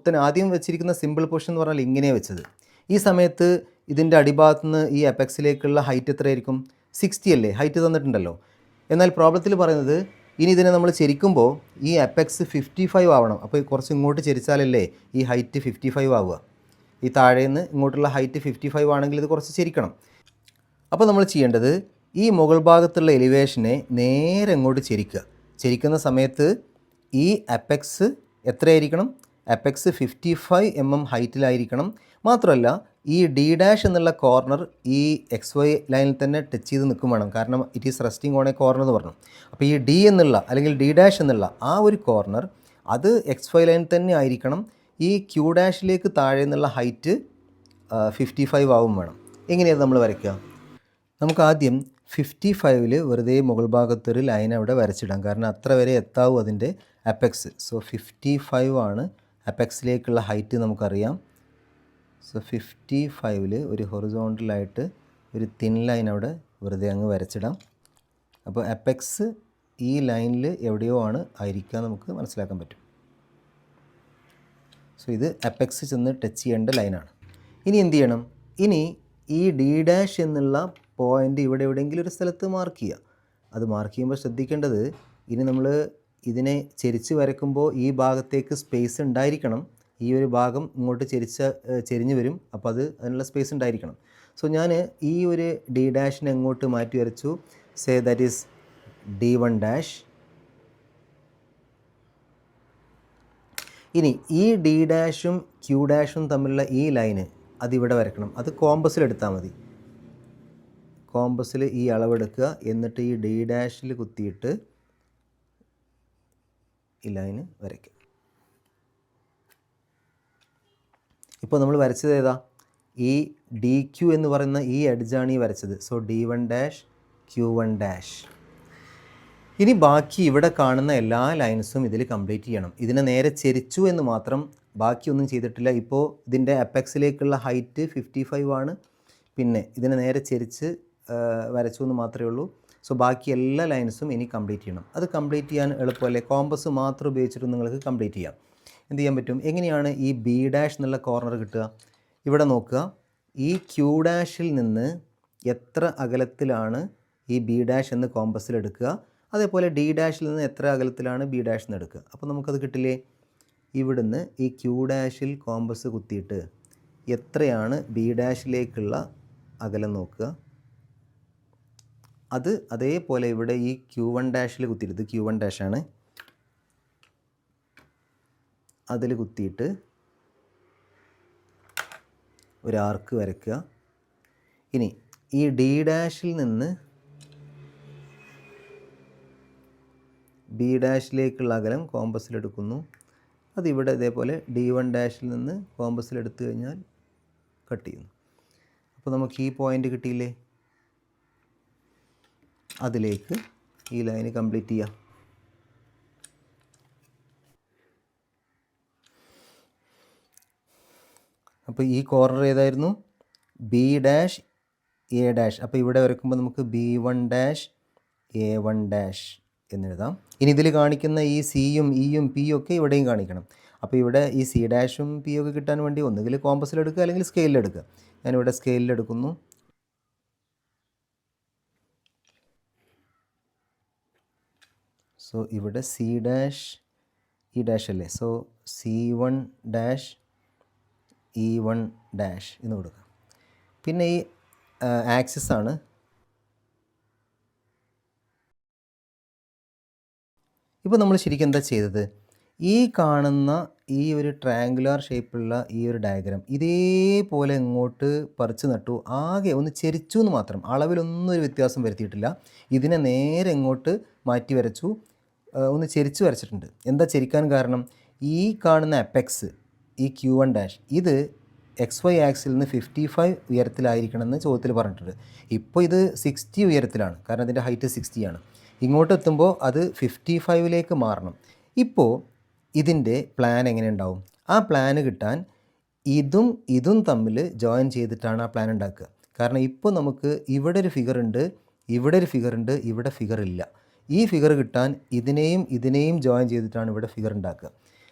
A: ആദ്യം വെച്ചിരിക്കുന്ന സിമ്പിൾ പൊസിഷൻ എന്ന് പറഞ്ഞാൽ ഇങ്ങനെ വെച്ചത്. ഈ സമയത്ത് ഇതിൻ്റെ അടിഭാഗത്ത് നിന്ന് ഈ അപ്പെക്സിലേക്കുള്ള ഹൈറ്റ് എത്രയായിരിക്കും? 60 അല്ലേ, ഹൈറ്റ് തന്നിട്ടുണ്ടല്ലോ. എന്നാൽ പ്രോബ്ലത്തിൽ പറയുന്നത് ഇനി ഇതിനെ നമ്മൾ ചെരിക്കുമ്പോൾ ഈ അപ്പെക്സ് 55 ആവണം. അപ്പോൾ കുറച്ച് ഇങ്ങോട്ട് ചെരിച്ചാലല്ലേ ഈ ഹൈറ്റ് 55 ആവുക. ഈ താഴെ നിന്ന് ഇങ്ങോട്ടുള്ള ഹൈറ്റ് 55 ആണെങ്കിൽ ഇത് കുറച്ച് ചെരിക്കണം. അപ്പോൾ നമ്മൾ ചെയ്യേണ്ടത് ഈ മുകൾ ഭാഗത്തുള്ള എലിവേഷനെ നേരെ ഇങ്ങോട്ട് ചെരിക്കുന്ന സമയത്ത് ഈ അപ്പെക്സ് എത്രയായിരിക്കണം? അപ്പെക്സ് 55 mm ഹൈറ്റിലായിരിക്കണം. മാത്രമല്ല ഈ ഡി ഡാഷ് എന്നുള്ള കോർണർ ഈ എക്സ് വൈ ലൈനിൽ തന്നെ ടച്ച് ചെയ്ത് നിൽക്കും വേണം. കാരണം it is resting on a corner എന്ന് പറഞ്ഞു. അപ്പോൾ ഈ ഡി എന്നുള്ള അല്ലെങ്കിൽ ഡി ഡാഷ് എന്നുള്ള ആ ഒരു കോർണർ അത് എക്സ് വൈ ലൈനിൽ തന്നെ ആയിരിക്കണം. ഈ ക്യൂ ഡാഷിലേക്ക് താഴെ നിന്നുള്ള ഹൈറ്റ് 55 ആവും വേണം. എങ്ങനെയാണ് നമ്മൾ വരയ്ക്കുക? നമുക്ക് ആദ്യം 55 വെറുതെ മുകൾ ഭാഗത്തൊരു ലൈൻ അവിടെ വരച്ചിടാം. കാരണം അത്ര വരെ എത്താവും അതിൻ്റെ അപ്പെക്സ്. സോ 55 ആണ് അപ്പെക്സിലേക്കുള്ള ഹൈറ്റ് നമുക്കറിയാം. സോ 55 ഒരു ഹൊറിസോണ്ടലായിട്ട് ഒരു തിൻ ലൈൻ അവിടെ വെറുതെ അങ്ങ് വരച്ചിടാം. അപ്പോൾ അപ്പെക്സ് ഈ ലൈനിൽ എവിടെയോ ആണ് ആയിരിക്കുക നമുക്ക് മനസ്സിലാക്കാൻ പറ്റും. സോ ഇത് അപ്പെക്സ് ചെന്ന് ടച്ച് ചെയ്യേണ്ട ലൈനാണ്. ഇനി എന്ത് ചെയ്യണം? ഇനി ഈ D' എന്നുള്ള പോയിൻ്റ് ഇവിടെ എവിടെയെങ്കിലും ഒരു സ്ഥലത്ത് മാർക്ക് ചെയ്യുക. അത് മാർക്ക് ചെയ്യുമ്പോൾ ശ്രദ്ധിക്കേണ്ടത്, ഇനി നമ്മൾ ഇതിനെ ചെരിച്ച് വരയ്ക്കുമ്പോൾ ഈ ഭാഗത്തേക്ക് സ്പേസ് ഉണ്ടായിരിക്കണം. ഈ ഒരു ഭാഗം ഇങ്ങോട്ട് ചെരിഞ്ഞ് വരും. അപ്പോൾ അതിനുള്ള സ്പേസ് ഉണ്ടായിരിക്കണം. സോ ഞാൻ ഈ ഒരു D' എങ്ങോട്ട് മാറ്റി വരച്ചു? Say that is D1'. ഇനി ഈ D'-ഉം Q'-ഉം തമ്മിലുള്ള ഈ ലൈന് അതിവിടെ വരക്കണം. അത് കോമ്പസിലെടുത്താൽ മതി. കോമ്പസിൽ ഈ അളവെടുക്കുക, എന്നിട്ട് ഈ D' കുത്തിയിട്ട് ഈ ലൈന് വരയ്ക്കുക. ഇപ്പോൾ നമ്മൾ വരച്ചത് ഏതാ? ഈ DQ എന്ന് പറയുന്ന ഈ എഡ്ജാണ് ഈ വരച്ചത്. So D1', Q1'. ഇനി ബാക്കി ഇവിടെ കാണുന്ന എല്ലാ ലൈൻസും ഇതിൽ കംപ്ലീറ്റ് ചെയ്യണം. ഇതിനെ നേരെ ചെരിച്ചു എന്ന് മാത്രം, ബാക്കിയൊന്നും ചെയ്തിട്ടില്ല. ഇപ്പോൾ ഇതിൻ്റെ അപ്പെക്സിലേക്കുള്ള ഹൈറ്റ് 55 ആണ്. പിന്നെ ഇതിനെ നേരെ ചെരിച്ച് വരച്ചു എന്ന് മാത്രമേ ഉള്ളൂ. സോ ബാക്കി എല്ലാ ലൈൻസും ഇനി കംപ്ലീറ്റ് ചെയ്യണം. അത് കംപ്ലീറ്റ് ചെയ്യാൻ എളുപ്പമല്ലേ? കോമ്പസ് മാത്രം ഉപയോഗിച്ചിട്ട് നിങ്ങൾക്ക് കംപ്ലീറ്റ് ചെയ്യാം. എന്ത് ചെയ്യാൻ പറ്റും? എങ്ങനെയാണ് ഈ B' എന്നുള്ള കോർണർ കിട്ടുക? ഇവിടെ നോക്കുക, ഈ Q' നിന്ന് എത്ര അകലത്തിലാണ് ഈ B' എന്ന് കോമ്പസിൽ എടുക്കുക, അതേപോലെ D' നിന്ന് എത്ര അകലത്തിലാണ് B' എന്ന് എടുക്കുക. അപ്പോൾ നമുക്കത് കിട്ടില്ലേ? ഇവിടുന്ന് ഈ Q' കോമ്പസ് കുത്തിയിട്ട് എത്രയാണ് B'ലേക്കുള്ള അകലം നോക്കുക. അത് അതേപോലെ ഇവിടെ ഈ Q1' കുത്തിയിട്ട്, ഇത് Q1' ആണ്, അതിൽ കുത്തിയിട്ട് ഒരു ആർക്ക് വരയ്ക്കുക. ഇനി ഈ D' നിന്ന് B' അകലം കോമ്പസിലെടുക്കുന്നു. അതിവിടെ ഇതേപോലെ D1' നിന്ന് കോമ്പസിലെടുത്തു കഴിഞ്ഞാൽ കട്ട് ചെയ്യുന്നു. അപ്പോൾ നമുക്ക് ഈ പോയിൻ്റ് കിട്ടിയില്ലേ? അതിലേക്ക് ഈ ലൈന് കംപ്ലീറ്റ് ചെയ്യാം. അപ്പോൾ ഈ കോർണർ ഏതായിരുന്നു? B' A'. അപ്പോൾ ഇവിടെ വരയ്ക്കുമ്പോൾ നമുക്ക് B1' A1' എന്നെഴുതാം. ഇനി ഇതിൽ കാണിക്കുന്ന ഈ സിയും ഇയും പിയും ഒക്കെ ഇവിടെയും കാണിക്കണം. അപ്പോൾ ഇവിടെ ഈ C'-ഉം P ഒക്കെ കിട്ടാൻ വേണ്ടി ഒന്നുകിൽ കോമ്പസിലെടുക്കുക അല്ലെങ്കിൽ സ്കെയിലെടുക്കുക. ഞാനിവിടെ സ്കെയിലെടുക്കുന്നു. സോ ഇവിടെ C' E' അല്ലേ? സോ C1' E1' എന്ന് കൊടുക്കുക. പിന്നെ ഈ ആക്സിസ് ആണ്. ഇപ്പോൾ നമ്മൾ ശരിക്കും എന്താ ചെയ്തത്? ഈ കാണുന്ന ഈ ഒരു ട്രയാങ്കുലർ ഷേപ്പുള്ള ഈ ഒരു ഡയഗ്രാം ഇതേപോലെ ഇങ്ങോട്ട് പറിച്ച് നട്ടു. ആകെ ഒന്ന് ചെരിച്ചു എന്ന് മാത്രം, അളവിലൊന്നും ഒരു വ്യത്യാസം വരുത്തിയിട്ടില്ല. ഇതിനെ നേരെ ഇങ്ങോട്ട് മാറ്റി വരച്ചു, ഒന്ന് ചെരിച്ച് വരച്ചിട്ടുണ്ട്. എന്താ ചെരിക്കാൻ കാരണം? ഈ കാണുന്ന അപ്പെക്സ്, ഈ Q1' ഇത് XY ആക്സിൽ നിന്ന് 55 ഉയരത്തിലായിരിക്കണമെന്ന് ചോദ്യത്തിൽ പറഞ്ഞിട്ടുണ്ട്. ഇപ്പോൾ ഇത് 60 ഉയരത്തിലാണ്, കാരണം അതിൻ്റെ ഹൈറ്റ് 60 ആണ്. ഇങ്ങോട്ട് എത്തുമ്പോൾ അത് 55ലേക്ക് മാറണം. ഇപ്പോൾ ഇതിൻ്റെ പ്ലാൻ എങ്ങനെ ഉണ്ടാവും? ആ പ്ലാന് കിട്ടാൻ ഇതും തമ്മിൽ ജോയിൻ ചെയ്തിട്ടാണ് ആ പ്ലാൻ ഉണ്ടാക്കുക. കാരണം ഇപ്പോൾ നമുക്ക് ഇവിടെ ഒരു ഫിഗർ ഉണ്ട്, ഇവിടെ ഒരു ഫിഗർ ഉണ്ട്, ഇവിടെ ഫിഗർ ഇല്ല. ഈ ഫിഗർ കിട്ടാൻ ഇതിനെയും ജോയിൻ ചെയ്തിട്ടാണ് ഇവിടെ ഫിഗർ ഉണ്ടാക്കുക.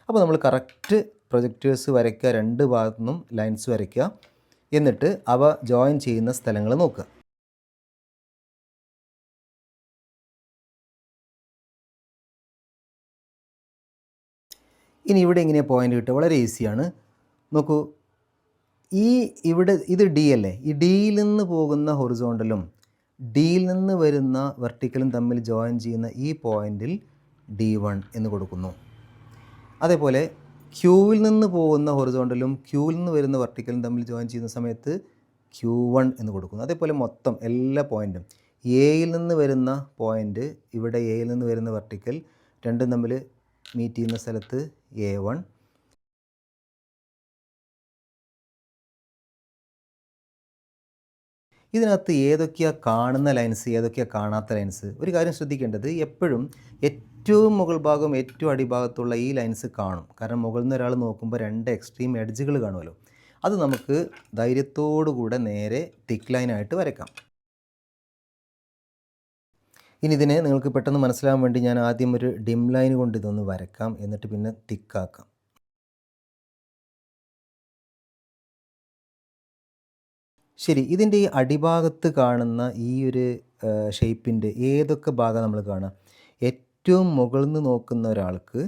A: അപ്പോൾ നമ്മൾ കറക്റ്റ് പ്രൊജക്റ്റേഴ്സ് വരയ്ക്കുക, രണ്ട് ഭാഗത്തു നിന്നും ലൈൻസ് വരയ്ക്കുക, എന്നിട്ട് അവ ജോയിൻ ചെയ്യുന്ന സ്ഥലങ്ങൾ നോക്കുക. ഇനി ഇവിടെ എങ്ങനെയാണ് പോയിൻ്റ് കിട്ടുക? വളരെ ഈസിയാണ്. നോക്കൂ, ഇത് D അല്ലേ? ഈ Dയിൽ നിന്ന് പോകുന്ന ഹൊറിസോണ്ടലും Dയിൽ നിന്ന് വരുന്ന വെർട്ടിക്കലും തമ്മിൽ ജോയിൻ ചെയ്യുന്ന ഈ പോയിൻ്റിൽ D1 എന്ന് കൊടുക്കുന്നു. അതേപോലെ Qവിൽ നിന്ന് പോകുന്ന ഹൊറിസോണ്ടലും Qവിൽ നിന്ന് വരുന്ന വെർട്ടിക്കലും തമ്മിൽ ജോയിൻ ചെയ്യുന്ന സമയത്ത് Q1 എന്ന് കൊടുക്കുന്നു. അതേപോലെ മൊത്തം എല്ലാ പോയിൻറ്റും Aയിൽ നിന്ന് വരുന്ന പോയിൻ്റ്, ഇവിടെ Aയിൽ നിന്ന് വരുന്ന വെർട്ടിക്കൽ രണ്ടും തമ്മിൽ മീറ്റ് ചെയ്യുന്ന സ്ഥലത്ത് A1. ഇതിനകത്ത് ഏതൊക്കെയാണ് കാണുന്ന ലൈൻസ്, ഏതൊക്കെയാണ് കാണാത്ത ലൈൻസ്? ഒരു കാര്യം ശ്രദ്ധിക്കേണ്ടത്, എപ്പോഴും ഏറ്റവും മുകൾ ഭാഗം ഏറ്റവും അടിഭാഗത്തുള്ള ഈ ലൈൻസ് കാണും. കാരണം മുകളിൽ നിന്ന് ഒരാൾ നോക്കുമ്പോൾ രണ്ട് എക്സ്ട്രീം എഡ്ജുകൾ കാണുമല്ലോ. അത് നമുക്ക് ധൈര്യത്തോടു കൂടെ നേരെ തിക്ക് ലൈനായിട്ട് വരയ്ക്കാം. ഇനി ഇതിനെ നിങ്ങൾക്ക് പെട്ടെന്ന് മനസ്സിലാകാൻ വേണ്ടി ഞാൻ ആദ്യം ഒരു ഡിം ലൈൻ കൊണ്ട് ഇതൊന്ന് വരക്കാം, എന്നിട്ട് പിന്നെ തിക്കാക്കാം. ശരി, ഇതിൻ്റെ ഈ അടിഭാഗത്ത് കാണുന്ന ഈ ഒരു ഷേപ്പിൻ്റെ ഏതൊക്കെ ഭാഗം നമ്മൾ കാണാം? ഏറ്റവും മുകളിൽ നിന്ന് നോക്കുന്ന ഒരാൾക്ക്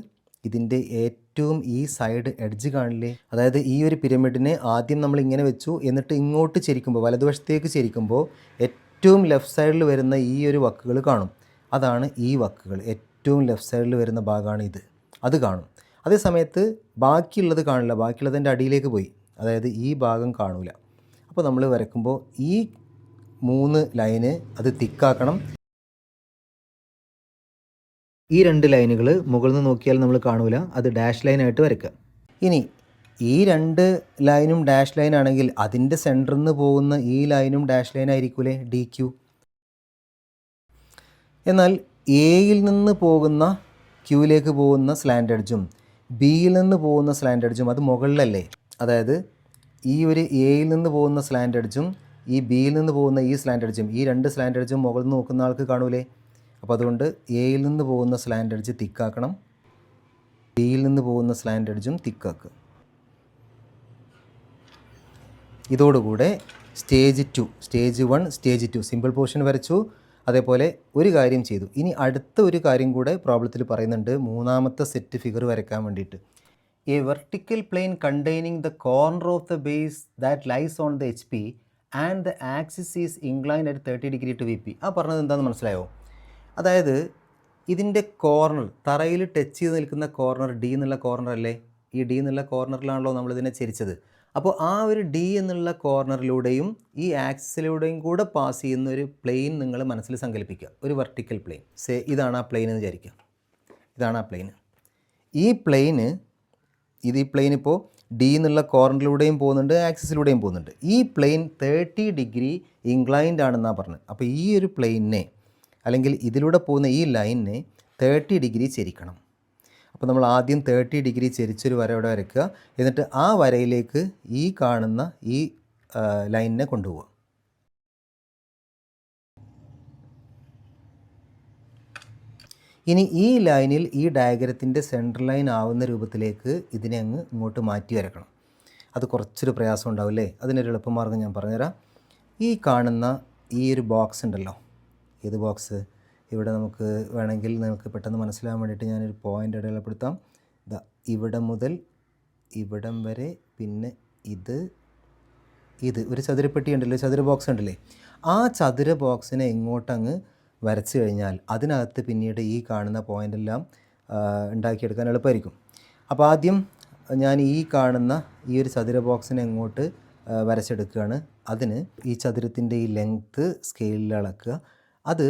A: ഇതിൻ്റെ ഏറ്റവും ഈ സൈഡ് എഡ്ജ് കാണില്ലേ? അതായത് ഈ ഒരു പിരമിഡിനെ ആദ്യം നമ്മൾ ഇങ്ങനെ വെച്ചു, എന്നിട്ട് ഇങ്ങോട്ട് ചെരിക്കുമ്പോൾ, വലതുവശത്തേക്ക് ചെരിക്കുമ്പോൾ ഏറ്റവും ലെഫ്റ്റ് സൈഡിൽ വരുന്ന ഈ ഒരു വക്കുകൾ കാണും. അതാണ് ഈ വക്കുകൾ. ഏറ്റവും ലെഫ്റ്റ് സൈഡിൽ വരുന്ന ഭാഗമാണ് ഇത്. അത് കാണും. അതേ സമയത്ത് ബാക്കിയുള്ളത് കാണില്ല. ബാക്കിയുള്ളതിൻ്റെ അടിയിലേക്ക് പോയി, അതായത് ഈ ഭാഗം കാണൂല. അപ്പോൾ നമ്മൾ വരയ്ക്കുമ്പോൾ ഈ 3 ലൈന് അത് തിക്കാക്കണം. ഈ 2 ലൈനുകൾ മുകളിൽ നിന്ന് നോക്കിയാൽ നമ്മൾ കാണൂല, അത് ഡാഷ് ലൈനായിട്ട് വരയ്ക്കുക. ഇനി ഈ 2 ലൈനും ഡാഷ് ലൈൻ ആണെങ്കിൽ അതിൻ്റെ സെൻറ്ററിൽ നിന്ന് പോകുന്ന ഈ ലൈനും ഡാഷ് ലൈൻ ആയിരിക്കൂലേ, ഡി ക്യു. എന്നാൽ എയിൽ നിന്ന് പോകുന്ന ക്യൂയിലേക്ക് പോകുന്ന സ്ലാൻഡ് എഡ്ജും ബിയിൽ നിന്ന് പോകുന്ന സ്ലാൻഡ് എഡ്ജും അത് മുകളിലല്ലേ? അതായത് ഈ ഒരു എയിൽ നിന്ന് പോകുന്ന സ്ലാൻഡ് എഡ്ജും ഈ ബിയിൽ നിന്ന് പോകുന്ന ഈ സ്ലാൻഡ് എഡ്ജും, ഈ 2 സ്ലാൻഡ് എഡ്ജും മുകളിൽ നിന്ന് നോക്കുന്ന ആൾക്ക് കാണൂലേ? അപ്പോൾ അതുകൊണ്ട് എയിൽ നിന്ന് പോകുന്ന സ്ലാൻഡ് എഡ്ജ് തിക്കാക്കണം, ബിയിൽ നിന്ന് പോകുന്ന സ്ലാൻഡ് എഡ്ജും തിക്കാക്കുക. ഇതോടുകൂടെ stage 2, stage 1, stage 2 simple portion വരച്ചു. അതേപോലെ ഒരു കാര്യം ചെയ്തു. ഇനി അടുത്ത ഒരു കാര്യം കൂടെ പ്രോബ്ലത്തിൽ പറയുന്നുണ്ട്, മൂന്നാമത്തെ സെറ്റ് ഫിഗർ വരയ്ക്കാൻ വേണ്ടിയിട്ട്. A vertical plane containing the corner of the base that lies on the HP and the axis is inclined at 30 degree to VP. ആ പറഞ്ഞത് എന്താണെന്ന് മനസ്സിലായോ? അതായത് ഇതിൻ്റെ കോർണർ, തറയിൽ ടച്ച് ചെയ്ത് നിൽക്കുന്ന കോർണർ ഡി എന്നുള്ള കോർണർ അല്ലേ? ഈ ഡി എന്നുള്ള കോർണറിലാണല്ലോ നമ്മളിതിനെ ചരിച്ചത്. അപ്പോൾ ആ ഒരു ഡി എന്നുള്ള കോർണറിലൂടെയും ഈ ആക്സിസിലൂടെയും കൂടെ പാസ് ചെയ്യുന്ന ഒരു പ്ലെയിൻ നിങ്ങൾ മനസ്സിൽ സങ്കല്പിക്കുക, ഒരു വെർട്ടിക്കൽ പ്ലെയിൻ. ഇതാണ് ആ പ്ലെയിൻ എന്ന് വിചാരിക്കുക. ഇതാണ് ആ പ്ലെയിൻ. ഈ പ്ലെയിൻ ഇപ്പോൾ ഡി എന്നുള്ള കോർണറിലൂടെയും പോകുന്നുണ്ട്, ആക്സിസിലൂടെയും പോകുന്നുണ്ട്. ഈ പ്ലെയിൻ 30 ഡിഗ്രി ഇൻക്ലൈൻഡ് ആണെന്നാണ് പറഞ്ഞത്. അപ്പോൾ ഈ ഒരു പ്ലെയിനിനെ, അല്ലെങ്കിൽ ഇതിലൂടെ പോകുന്ന ഈ ലൈനിനെ 30 ഡിഗ്രി ചെരിക്കണം. അപ്പോൾ നമ്മൾ ആദ്യം 30 ഡിഗ്രി ചെരിച്ചൊരു വര ഇവിടെ വരയ്ക്കുക. എന്നിട്ട് ആ വരയിലേക്ക് ഈ കാണുന്ന ഈ ലൈനിനെ കൊണ്ടുപോവുക. ഇനി ഈ ലൈനിൽ ഈ ഡയഗ്രത്തിൻ്റെ സെൻട്രൽ ലൈൻ ആവുന്ന രൂപത്തിലേക്ക് ഇതിനെ അങ്ങ് ഇങ്ങോട്ട് മാറ്റി വരക്കണം. അത് കുറച്ചൊരു പ്രയാസം ഉണ്ടാവും അല്ലേ? അതിനൊരു എളുപ്പമാർഗ്ഗം ഞാൻ പറഞ്ഞുതരാം. ഈ കാണുന്ന ഈ ഒരു ബോക്സ് ഉണ്ടല്ലോ, ഏത് ബോക്സ്? ഇവിടെ നമുക്ക് വേണമെങ്കിൽ നിങ്ങൾക്ക് പെട്ടെന്ന് മനസ്സിലാകാൻ വേണ്ടിയിട്ട് ഞാനൊരു പോയിൻ്റ് അടയാളപ്പെടുത്താം. ഇവിടെ മുതൽ ഇവിടം വരെ, പിന്നെ ഇത് ഒരു ചതുരപ്പെട്ടി ഉണ്ടല്ലോ, ചതുര ബോക്സ് ഉണ്ടല്ലേ? ആ ചതുര ബോക്സിനെ ഇങ്ങോട്ടങ്ങ് വരച്ച് കഴിഞ്ഞാൽ അതിനകത്ത് പിന്നീട് ഈ കാണുന്ന പോയിൻ്റെല്ലാം ഉണ്ടാക്കിയെടുക്കാൻ എളുപ്പമായിരിക്കും. അപ്പോൾ ആദ്യം ഞാൻ ഈ കാണുന്ന ഈ ഒരു ചതുര ബോക്സിനെ ഇങ്ങോട്ട് വരച്ചെടുക്കുകയാണ്. അതിന് ഈ ചതുരത്തിൻ്റെ ഈ ലെങ്ത്ത് സ്കെയിലിൽ അളക്കുക. അത്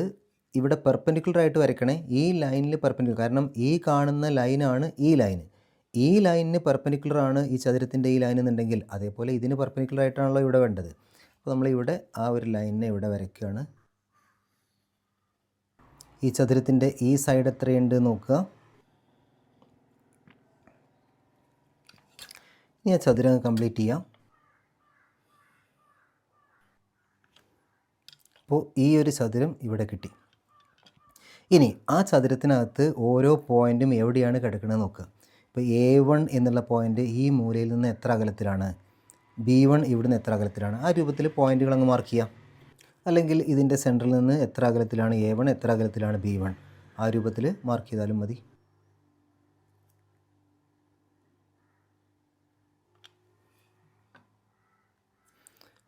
A: ഇവിടെ പെർപെൻഡിക്കുലറായിട്ട് വരയ്ക്കണേ, ഈ ലൈനിൽ പെർപെൻഡിക്കുലർ. കാരണം ഈ കാണുന്ന ലൈനാണ് ഈ ലൈന്. ഈ ലൈനിന് പെർപെൻഡിക്കുലറാണ് ഈ ചതുരത്തിൻ്റെ ഈ ലൈൻ എന്നുണ്ടെങ്കിൽ, അതേപോലെ ഇതിന് പെർപെൻഡിക്കുലറായിട്ടാണല്ലോ ഇവിടെ വേണ്ടത്. അപ്പോൾ നമ്മളിവിടെ ആ ഒരു ലൈനിനെ ഇവിടെ വരയ്ക്കുകയാണ്. ഈ ചതുരത്തിൻ്റെ ഈ സൈഡ് എത്രയുണ്ട് നോക്കുക. ഇനി ആ ചതുരം കംപ്ലീറ്റ് ചെയ്യാം. അപ്പോൾ ഈ ഒരു ചതുരം ഇവിടെ കിട്ടി. ഇനി ആ ചതുരത്തിനകത്ത് ഓരോ പോയിൻറ്റും എവിടെയാണ് കിടക്കുന്നത് നോക്കുക. ഇപ്പോൾ A1 എന്നുള്ള പോയിൻ്റ് ഈ മൂലയിൽ നിന്ന് എത്ര അകലത്തിലാണ്, B1 ഇവിടുന്ന് എത്ര അകലത്തിലാണ്, ആ രൂപത്തിൽ പോയിൻറ്റുകൾ അങ്ങ് മാർക്ക് ചെയ്യാം. അല്ലെങ്കിൽ ഇതിൻ്റെ സെൻറ്ററിൽ നിന്ന് എത്ര അകലത്തിലാണ് A1, എത്ര അകലത്തിലാണ് B1, ആ രൂപത്തിൽ മാർക്ക് ചെയ്താലും മതി.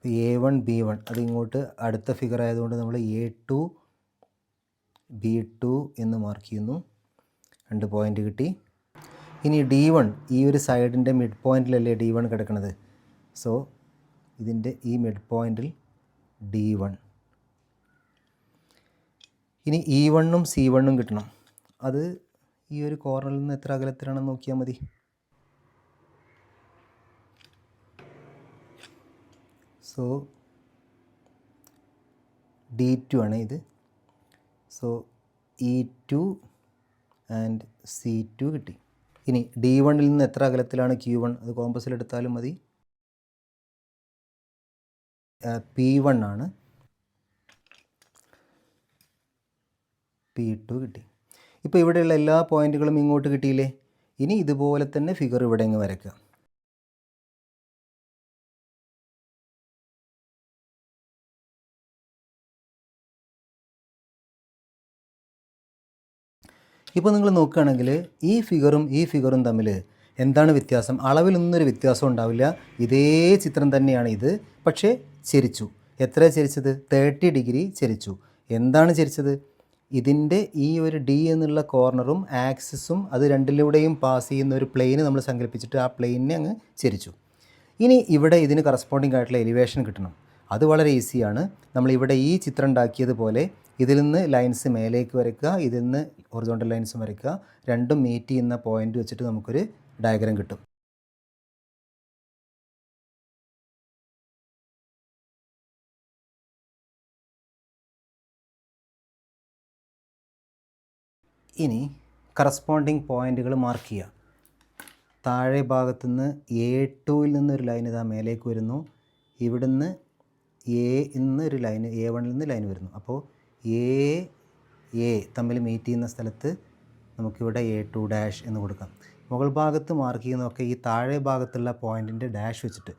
A: A1 B1 അതിങ്ങോട്ട് അടുത്ത ഫിഗർ ആയതുകൊണ്ട് നമ്മൾ A2 B2 എന്ന് മാർക്ക് ചെയ്യുന്നു. 2 പോയിൻ്റ് കിട്ടി. ഇനി D1, ഈ ഒരു സൈഡിൻ്റെ മിഡ് പോയിൻറ്റിലല്ലേ D1 കിടക്കുന്നത്. സോ ഇതിൻ്റെ ഈ മിഡ് പോയിൻറ്റിൽ D1. ഇനി E1ഉം C1ഉം കിട്ടണം. അത് ഈ ഒരു കോർണറിൽ നിന്ന് എത്ര അകലത്തിലാണെന്ന് നോക്കിയാൽ മതി. സോ D2 ആണ് ഇത്. സോ E2 ആൻഡ് C2 കിട്ടി. ഇനി D1ൽ നിന്ന് എത്ര അകലത്തിലാണ് Q1, അത് കോമ്പസിൽ എടുത്താലും മതി. P1 ആണ്. P2 കിട്ടി. ഇപ്പോൾ ഇവിടെയുള്ള എല്ലാ പോയിൻറ്റുകളും ഇങ്ങോട്ട് കിട്ടിയില്ലേ? ഇനി ഇതുപോലെ തന്നെ ഫിഗർ ഇവിടെ അങ്ങ് വരയ്ക്കുക. ഇപ്പോൾ നിങ്ങൾ നോക്കുകയാണെങ്കിൽ ഈ ഫിഗറും തമ്മിൽ എന്താണ് വ്യത്യാസം? അളവിലൊന്നും ഒരു വ്യത്യാസം ഉണ്ടാവില്ല. ഇതേ ചിത്രം തന്നെയാണ് ഇത്, പക്ഷേ ചെരിച്ചു. എത്ര ചെരിച്ചത്? 30 ഡിഗ്രി ചെരിച്ചു. എന്താണ് ചെരിച്ചത്? ഇതിൻ്റെ ഈ ഒരു ഡി എന്നുള്ള കോർണറും ആക്സിസും അത് രണ്ടിലൂടെയും പാസ് ചെയ്യുന്ന ഒരു പ്ലെയിന് നമ്മൾ സങ്കല്പിച്ചിട്ട് ആ പ്ലെയിനിനെ അങ്ങ് ചെരിച്ചു. ഇനി ഇവിടെ ഇതിന് കറസ്പോണ്ടിങ് ആയിട്ടുള്ള എലിവേഷൻ കിട്ടണം. അത് വളരെ ഈസിയാണ്. നമ്മളിവിടെ ഈ ചിത്രം ഉണ്ടാക്കിയതുപോലെ ഇതിൽ നിന്ന് ലൈൻസ് മേലേക്ക് വരയ്ക്കുക, ഇതിൽ നിന്ന് ഹൊറിസോണ്ടൽ ലൈൻസും വരയ്ക്കുക. രണ്ടും മീറ്റ് ചെയ്യുന്ന പോയിന്റ് വെച്ചിട്ട് നമുക്കൊരു ഡയഗ്രാം കിട്ടും. ഇനി കറസ്പോണ്ടിങ് പോയിന്റുകൾ മാർക്ക് ചെയ്യുക. താഴെ ഭാഗത്തുനിന്ന് A2ൽ നിന്നൊരു ലൈൻ ഇതാ മേലേക്ക് വരുന്നു. ഇവിടുന്ന് എയിൽ ഒരു ലൈൻ, A1ൽ നിന്ന് ലൈൻ വരുന്നു. അപ്പോൾ A തമ്മിൽ മീറ്റ് ചെയ്യുന്ന സ്ഥലത്ത് നമുക്കിവിടെ A2 ഡാഷ് എന്ന് കൊടുക്കാം. മുകൾ ഭാഗത്ത് മാർക്ക് ചെയ്യുന്നതൊക്കെ ഈ താഴെ ഭാഗത്തുള്ള പോയിൻറ്റിൻ്റെ ഡാഷ് വെച്ചിട്ട്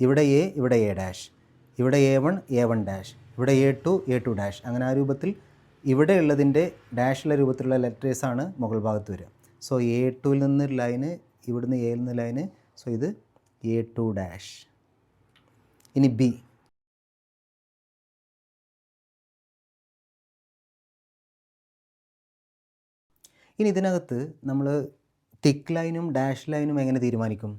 A: ഇവിടെ A, ഇവിടെ A ഡാഷ്, ഇവിടെ A1 ഡാഷ്, ഇവിടെ A2 ഡാഷ്, അങ്ങനെ ആ രൂപത്തിൽ ഇവിടെ ഉള്ളതിൻ്റെ ഡാഷുള്ള രൂപത്തിലുള്ള ലെറ്റേഴ്സാണ് മുകൾ ഭാഗത്ത് വരിക. സോ A2ൽ നിന്നൊരു ലൈന്, ഇവിടുന്ന് Aയിൽ നിന്ന് ലൈന്, സോ ഇത് A2 ഡാഷ്. ഇനി B. ഇനി ഇതിനകത്ത് നമ്മൾ തിക്ക് ലൈനും ഡാഷ് ലൈനും എങ്ങനെ തീരുമാനിക്കും?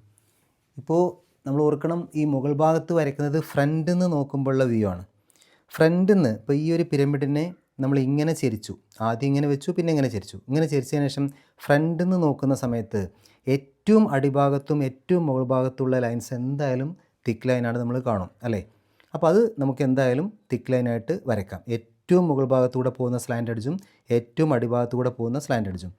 A: ഇപ്പോൾ നമ്മൾ ഓർക്കണം, ഈ മുകൾ ഭാഗത്ത് വരയ്ക്കുന്നത് ഫ്രണ്ടിൽ നിന്ന് നോക്കുമ്പോഴുള്ള വ്യൂ ആണ്. ഫ്രണ്ടിൽ നിന്ന് ഇപ്പോൾ ഈ ഒരു പിരമിഡിനെ നമ്മൾ ഇങ്ങനെ ചെരിച്ചു, ആദ്യം ഇങ്ങനെ വെച്ചു, പിന്നെ ഇങ്ങനെ ചെരിച്ചു. ഇങ്ങനെ ചെരിച്ചതിന് ശേഷം ഫ്രണ്ടിൽ നിന്ന് നോക്കുന്ന സമയത്ത് ഏറ്റവും അടിഭാഗത്തും ഏറ്റവും മുകൾ ഭാഗത്തുള്ള ലൈൻസ് എന്തായാലും തിക്ക് ലൈനാണ് നമ്മൾ കാണും, അല്ലേ? അപ്പോൾ അത് നമുക്ക് എന്തായാലും തിക്ക് ലൈനായിട്ട് വരയ്ക്കാം. ഏറ്റവും മുകൾ ഭാഗത്തൂടെ പോകുന്ന സ്ലാൻഡ് എഡ്ജും ഏറ്റവും അടിഭാഗത്തൂടെ പോകുന്ന സ്ലാൻഡ് എഡ്ജും.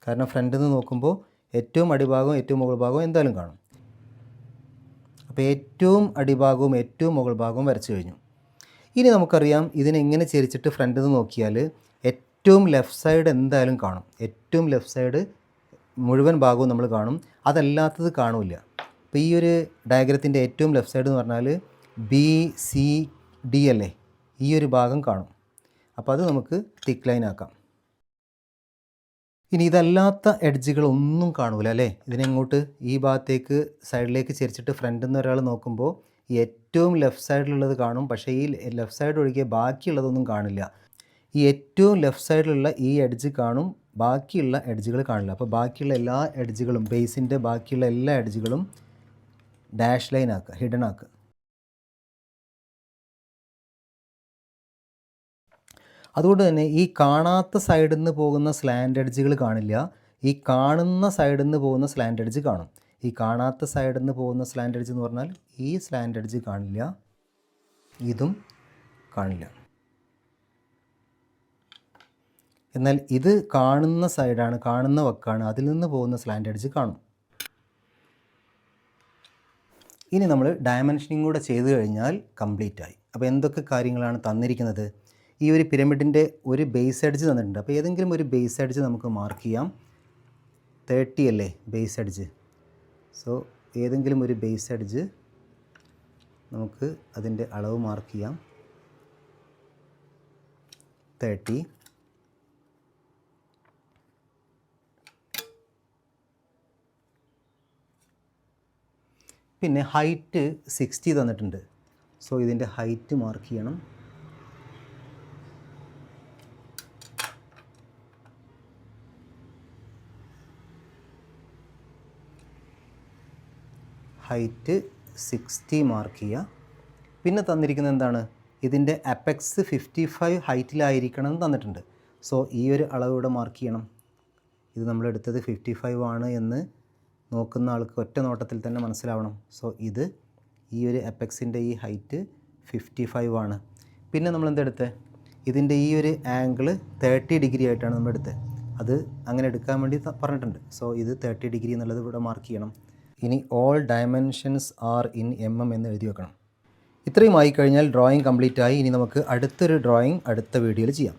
A: കാരണം ഫ്രണ്ടിൽ നിന്ന് നോക്കുമ്പോൾ ഏറ്റവും അടിഭാഗവും ഏറ്റവും മുകൾ ഭാഗവും എന്തായാലും കാണും. അപ്പോൾ ഏറ്റവും അടിഭാഗവും ഏറ്റവും മുകൾ ഭാഗവും വരച്ചു കഴിഞ്ഞു. ഇനി നമുക്കറിയാം ഇതിനെങ്ങനെ ചെരിച്ചിട്ട് ഫ്രണ്ടിൽ നിന്ന് നോക്കിയാൽ ഏറ്റവും ലെഫ്റ്റ് സൈഡ് എന്തായാലും കാണും. ഏറ്റവും ലെഫ്റ്റ് സൈഡ് മുഴുവൻ ഭാഗവും നമ്മൾ കാണും, അതല്ലാത്തത് കാണില്ല. അപ്പോൾ ഈ ഒരു ഡയഗ്രത്തിൻ്റെ ഏറ്റവും ലെഫ്റ്റ് സൈഡ് എന്ന് പറഞ്ഞാൽ BCD അല്ലേ, ഈ ഒരു ഭാഗം കാണും. അപ്പോൾ അത് നമുക്ക് തിക്ക് ലൈൻ ആക്കാം. ഇനി ഇതല്ലാത്ത എഡ്ജുകളൊന്നും കാണൂല, അല്ലേ? ഇതിനെങ്ങോട്ട് ഈ ഭാഗത്തേക്ക് സൈഡിലേക്ക് ചെരിച്ചിട്ട് ഫ്രണ്ടിൽ നിന്ന് ഒരാൾ നോക്കുമ്പോൾ ഏറ്റവും ലെഫ്റ്റ് സൈഡിലുള്ളത് കാണും, പക്ഷേ ഈ ലെഫ്റ്റ് സൈഡ് ഒഴികെ ബാക്കിയുള്ളതൊന്നും കാണില്ല. ഈ ഏറ്റവും ലെഫ്റ്റ് സൈഡിലുള്ള ഈ എഡ്ജ് കാണും, ബാക്കിയുള്ള എഡ്ജുകൾ കാണില്ല. അപ്പോൾ ബാക്കിയുള്ള എല്ലാ എഡ്ജുകളും, ബേസിൻ്റെ ബാക്കിയുള്ള എല്ലാ എഡ്ജുകളും ഡാഷ് ലൈൻ ആക്കുക, ഹിഡൻ ആക്കുക. അതുകൊണ്ട് തന്നെ ഈ കാണാത്ത സൈഡിൽ നിന്ന് പോകുന്ന സ്ലാൻഡ് എഡ്ജുകൾ കാണില്ല, ഈ കാണുന്ന സൈഡിൽ നിന്ന് പോകുന്ന സ്ലാൻഡ് എഡ്ജ് കാണും. ഈ കാണാത്ത സൈഡിൽ നിന്ന് പോകുന്ന സ്ലാൻഡ് എഡ്ജ് എന്ന് പറഞ്ഞാൽ ഈ സ്ലാൻഡ് എഡ്ജ് കാണില്ല, ഇതും കാണില്ല. എന്നാൽ ഇത് കാണുന്ന സൈഡാണ്, കാണുന്ന വക്കാണ്, അതിൽ നിന്ന് പോകുന്ന സ്ലാൻഡ് എഡ്ജ് കാണും. ഇനി നമ്മൾ ഡയമെൻഷനിങ് കൂടെ ചെയ്തു കഴിഞ്ഞാൽ കംപ്ലീറ്റ് ആയി. അപ്പോൾ എന്തൊക്കെ കാര്യങ്ങളാണ് തന്നിരിക്കുന്നത്? ഈ ഒരു പിരമിഡിൻ്റെ ഒരു ബേസ് എഡ്ജ് തന്നിട്ടുണ്ട്. അപ്പോൾ ഏതെങ്കിലും ഒരു ബേസ് എഡ്ജ് നമുക്ക് മാർക്ക് ചെയ്യാം. 30 അല്ലേ ബേസ് എഡ്ജ്? സോ ഏതെങ്കിലും ഒരു ബേസ് എഡ്ജ് നമുക്ക് അതിൻ്റെ അളവ് മാർക്ക് ചെയ്യാം. 30. പിന്നെ ഹൈറ്റ് 60 തന്നിട്ടുണ്ട്. സോ ഇതിൻ്റെ ഹൈറ്റ് മാർക്ക് ചെയ്യണം. ഹൈറ്റ് 60 മാർക്ക് ചെയ്യുക. പിന്നെ തന്നിരിക്കുന്നത് എന്താണ്? ഇതിൻ്റെ അപ്പെക്സ് 55 ഹൈറ്റിലായിരിക്കണം എന്ന് തന്നിട്ടുണ്ട്. സോ ഈ ഒരു അളവ് ഇവിടെ മാർക്ക് ചെയ്യണം. ഇത് നമ്മളെടുത്തത് 55 ആണ് എന്ന് നോക്കുന്ന ആൾക്ക് ഒറ്റ നോട്ടത്തിൽ തന്നെ മനസ്സിലാവണം. സോ ഇത് ഈ ഒരു അപ്പെക്സിൻ്റെ ഈ ഹൈറ്റ് 55 ആണ്. പിന്നെ നമ്മൾ എന്തെടുത്തത്? ഇതിൻ്റെ ഈ ഒരു ആംഗിൾ 30 ഡിഗ്രി ആയിട്ടാണ് നമ്മൾ എടുത്തത്. അത് അങ്ങനെ എടുക്കാൻ വേണ്ടി പറഞ്ഞിട്ടുണ്ട്. സോ ഇത് 30 ഡിഗ്രി എന്നുള്ളത് ഇവിടെ മാർക്ക് ചെയ്യണം. ഇനി all dimensions are in mm എന്ന് എഴുതി വെക്കണം. ഇത്രയും ആയിക്കഴിഞ്ഞാൽ ഡ്രോയിങ് കംപ്ലീറ്റ് ആയി. ഇനി നമുക്ക് അടുത്തൊരു ഡ്രോയിങ് അടുത്ത വീഡിയോയിൽ ചെയ്യാം.